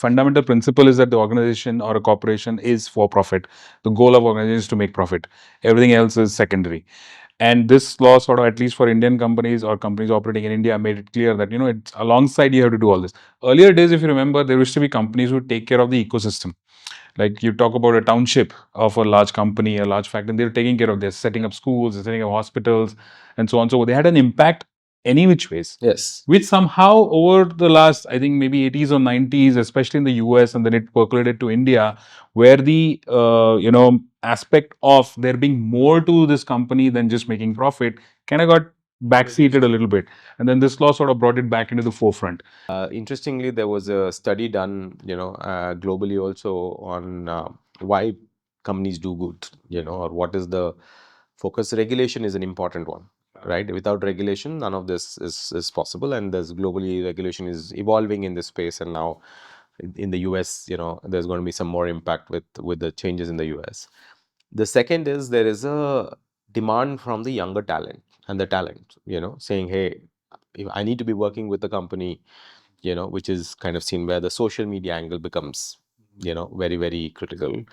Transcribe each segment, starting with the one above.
fundamental principle is that the organization or a corporation is for profit. The goal of organization is to make profit. Everything else is secondary. And this law sort of, at least for Indian companies or companies operating in India, made it clear that, it's alongside you have to do all this. Earlier days, if you remember, there used to be companies who take care of the ecosystem. Like you talk about a township of a large company, a large factory, they're taking care of this, setting up schools, they're setting up hospitals, and so on. So they had an impact any which ways. Yes. Which somehow over the last, I think maybe 80s or 90s, especially in the US, and then it percolated to India, where the aspect of there being more to this company than just making profit kind of got backseated a little bit, and then this law sort of brought it back into the forefront. Interestingly, there was a study done, globally also on why companies do good, or what is the focus. Regulation is an important one, right? Without regulation, none of this is possible. And there's globally regulation is evolving in this space. And now in the US, there's going to be some more impact with the changes in the US. The second is there is a demand from the younger talent and the talent, saying, hey, if I need to be working with a company, which is kind of seen where the social media angle becomes, very, very critical.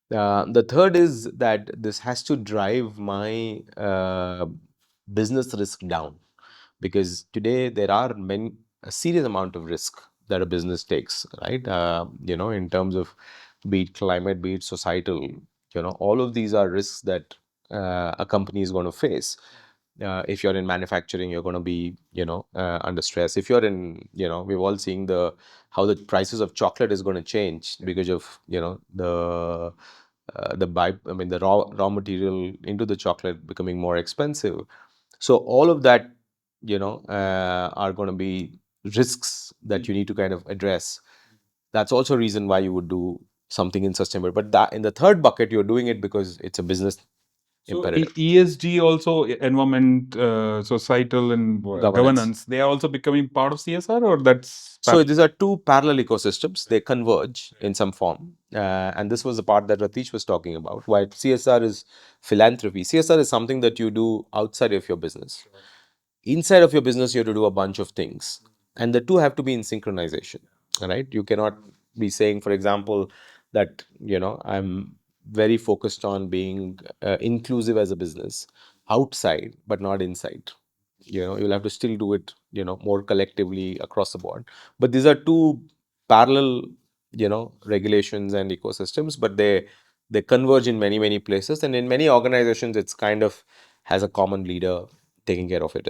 The third is that this has to drive my business risk down, because today there are a serious amount of risk that a business takes, right? In terms of be it climate, be it societal, all of these are risks that a company is going to face. If you're in manufacturing, you're going to be, under stress. If you're in, we've all seen how the prices of chocolate is going to change because of, the raw material into the chocolate becoming more expensive. So all of that, are going to be risks that you need to kind of address. That's also a reason why you would do something in sustainable. But that in the third bucket, you're doing it because it's a business imperative. ESG also, environment, societal, and governance, they are also becoming part of CSR, or that's So these are two parallel ecosystems. They converge in some form. And this was the part that Rathish was talking about. Why CSR is philanthropy. CSR is something that you do outside of your business. Inside of your business, you have to do a bunch of things. And the two have to be in synchronization, right? You cannot be saying, for example, that, I'm very focused on being inclusive as a business outside, but not inside. You'll have to still do it, more collectively across the board. But these are two parallel, regulations and ecosystems, but they converge in many, many places. And in many organizations, it's kind of has a common leader taking care of it.